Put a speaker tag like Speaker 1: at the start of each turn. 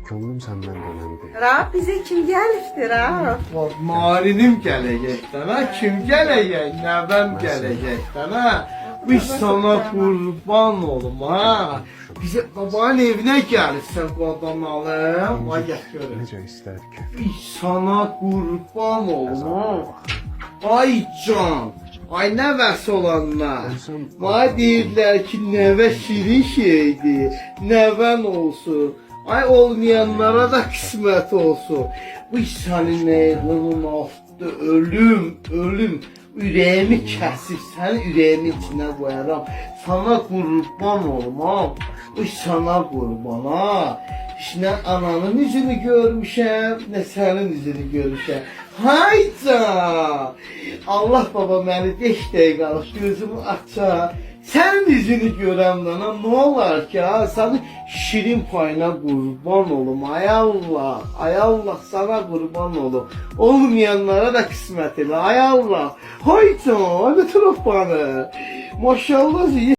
Speaker 1: Könlüm səndən dönəndi.
Speaker 2: Ra, bizə kim gəlibdir, ha?
Speaker 3: Marinim gələcəkdən ha, kim gələcək, nəvəm gələcəkdən ha. Biz sana qurban olum ha. Bizə babanın evinə gəlirsən qadın alım. Ay görüm.
Speaker 1: Necə istər ki?
Speaker 3: Biz sana qurban olum ha. Ay can. Ay nəvəsi olanlar. Mənə deyirlər ki, nəvə şirin şeydir. Nəvən olsun. Ay olmayanlara da qismət olsun. Bu sənin eğlinin altı ölüm. Ürəyimi kəsir, sənin ürəyimin içinə qoyaram. Sana qurban olmam. Bu sana qurban ha. Nə ananın üzünü görmüşəm, nə sənin üzünü görmüşəm. Hayca! Allah baba məni 5 dəqiqəlıq gözümü açar. Sənin üzünü görəmdən nə olar ki ha? Sənin şirin payına qurban olum. Ay Allah sana qurban olum. Olmayanlara da qismət elə. Ay Allah. Hayca, ay be tarafbanı. Maşallah.